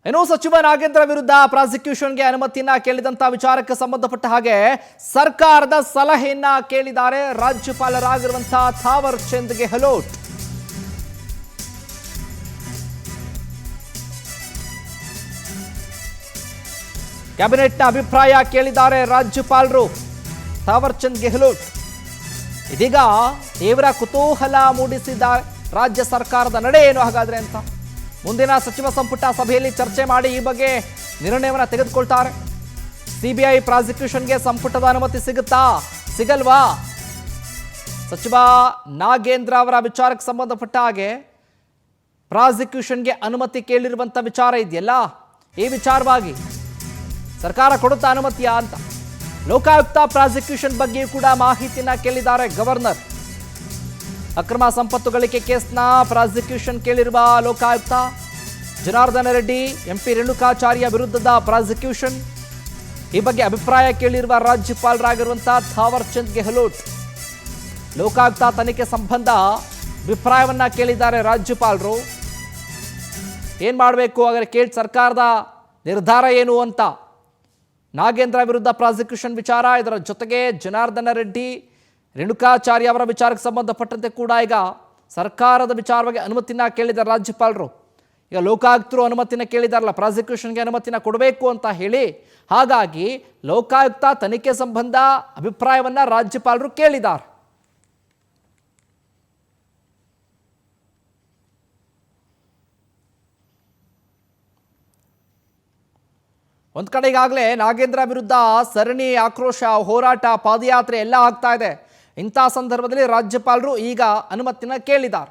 ಇನ್ನು ಸಚಿವ ನಾಗೇಂದ್ರ ವಿರುದ್ಧ ಪ್ರಾಸಿಕ್ಯೂಷನ್ಗೆ ಅನುಮತಿಯನ್ನ ಕೇಳಿದಂತ ವಿಚಾರಕ್ಕೆ ಸಂಬಂಧಪಟ್ಟ ಹಾಗೆ ಸರ್ಕಾರದ ಸಲಹೆಯನ್ನ ಕೇಳಿದ್ದಾರೆ ರಾಜ್ಯಪಾಲರಾಗಿರುವಂತಹ ಥಾವರ್ ಚಂದ್ ಗೆಹ್ಲೋಟ್. ಕ್ಯಾಬಿನೆಟ್ನ ಅಭಿಪ್ರಾಯ ಕೇಳಿದ್ದಾರೆ ರಾಜ್ಯಪಾಲರು ಥಾವರ್ ಚಂದ್ ಗೆಹ್ಲೋಟ್. ಇದೀಗ ತೀವ್ರ ಕುತೂಹಲ ಮೂಡಿಸಿದ್ದಾರೆ ರಾಜ್ಯ ಸರ್ಕಾರದ ನಡೆ ಏನು ಹಾಗಾದ್ರೆ ಅಂತ. ಮುಂದಿನ ಸಚಿವ ಸಂಪುಟ ಸಭೆಯಲ್ಲಿ ಚರ್ಚೆ ಮಾಡಿ ಈ ಬಗ್ಗೆ ನಿರ್ಣಯವನ್ನು ತೆಗೆದುಕೊಳ್ತಾರೆ. ಸಿಬಿಐ ಪ್ರಾಸಿಕ್ಯೂಷನ್ಗೆ ಸಂಪುಟದ ಅನುಮತಿ ಸಿಗುತ್ತಾ ಸಿಗಲ್ವಾ? ಸಚಿವ ನಾಗೇಂದ್ರ ಅವರ ವಿಚಾರಕ್ಕೆ ಸಂಬಂಧಪಟ್ಟ ಹಾಗೆ ಪ್ರಾಸಿಕ್ಯೂಷನ್ಗೆ ಅನುಮತಿ ಕೇಳಿರುವಂಥ ವಿಚಾರ ಇದೆಯಲ್ಲ, ಈ ವಿಚಾರವಾಗಿ ಸರ್ಕಾರ ಕೊಡುತ್ತಾ ಅನುಮತಿಯಾ ಅಂತ ಲೋಕಾಯುಕ್ತ ಪ್ರಾಸಿಕ್ಯೂಷನ್ ಬಗ್ಗೆಯೂ ಕೂಡ ಮಾಹಿತಿನ ಕೇಳಿದ್ದಾರೆ ಗವರ್ನರ್. ಅಕ್ರಮ ಸಂಪತ್ತು ಗಳಿಕೆ ಕೇಸ್ನ ಪ್ರಾಸಿಕ್ಯೂಷನ್ ಕೇಳಿರುವ ಲೋಕಾಯುಕ್ತ ಜನಾರ್ದನ ರೆಡ್ಡಿ, ಎಂಪಿ ರೇಣುಕಾಚಾರ್ಯ ವಿರುದ್ಧದ ಪ್ರಾಸಿಕ್ಯೂಷನ್, ಈ ಬಗ್ಗೆ ಅಭಿಪ್ರಾಯ ಕೇಳಿರುವ ರಾಜ್ಯಪಾಲರಾಗಿರುವಂತಹ ಥಾವರ್ ಚಂದ್ ಗೆಹ್ಲೋಟ್. ಲೋಕಾಯುಕ್ತ ತನಿಖೆ ಸಂಬಂಧ ಅಭಿಪ್ರಾಯವನ್ನ ಕೇಳಿದ್ದಾರೆ ರಾಜ್ಯಪಾಲರು. ಏನ್ ಮಾಡಬೇಕು ಹಾಗಾದ್ರೆ ಕೇಳಿ ಸರ್ಕಾರದ ನಿರ್ಧಾರ ಏನು ಅಂತ. ನಾಗೇಂದ್ರ ವಿರುದ್ಧ ಪ್ರಾಸಿಕ್ಯೂಷನ್ ವಿಚಾರ, ಇದರ ಜೊತೆಗೆ ಜನಾರ್ದನ ರೆಡ್ಡಿ, ರೇಣುಕಾಚಾರ್ಯ ಅವರ ವಿಚಾರಕ್ಕೆ ಸಂಬಂಧಪಟ್ಟಂತೆ ಕೂಡ ಈಗ ಸರ್ಕಾರದ ವಿಚಾರವಾಗಿ ಅನುಮತಿನ ಕೇಳಿದ್ದಾರೆ ರಾಜ್ಯಪಾಲರು. ಈಗ ಲೋಕಾಯುಕ್ತರು ಅನುಮತಿನ ಕೇಳಿದಾರಲ್ಲ, ಪ್ರಾಸಿಕ್ಯೂಷನ್ಗೆ ಅನುಮತಿನ ಕೊಡಬೇಕು ಅಂತ ಹೇಳಿ. ಹಾಗಾಗಿ ಲೋಕಾಯುಕ್ತ ತನಿಖೆ ಸಂಬಂಧ ಅಭಿಪ್ರಾಯವನ್ನ ರಾಜ್ಯಪಾಲರು ಕೇಳಿದ್ದಾರೆ. ಒಂದು ಕಡೆ ಈಗಾಗಲೇ ನಾಗೇಂದ್ರ ವಿರುದ್ಧ ಸರಣಿ ಆಕ್ರೋಶ, ಹೋರಾಟ, ಪಾದಯಾತ್ರೆ ಎಲ್ಲ ಆಗ್ತಾ ಇದೆ. ಇಂಥ ಸಂದರ್ಭದಲ್ಲಿ ರಾಜ್ಯಪಾಲರು ಈಗ ಅನುಮತಿನ ಕೇಳಿದ್ದಾರೆ.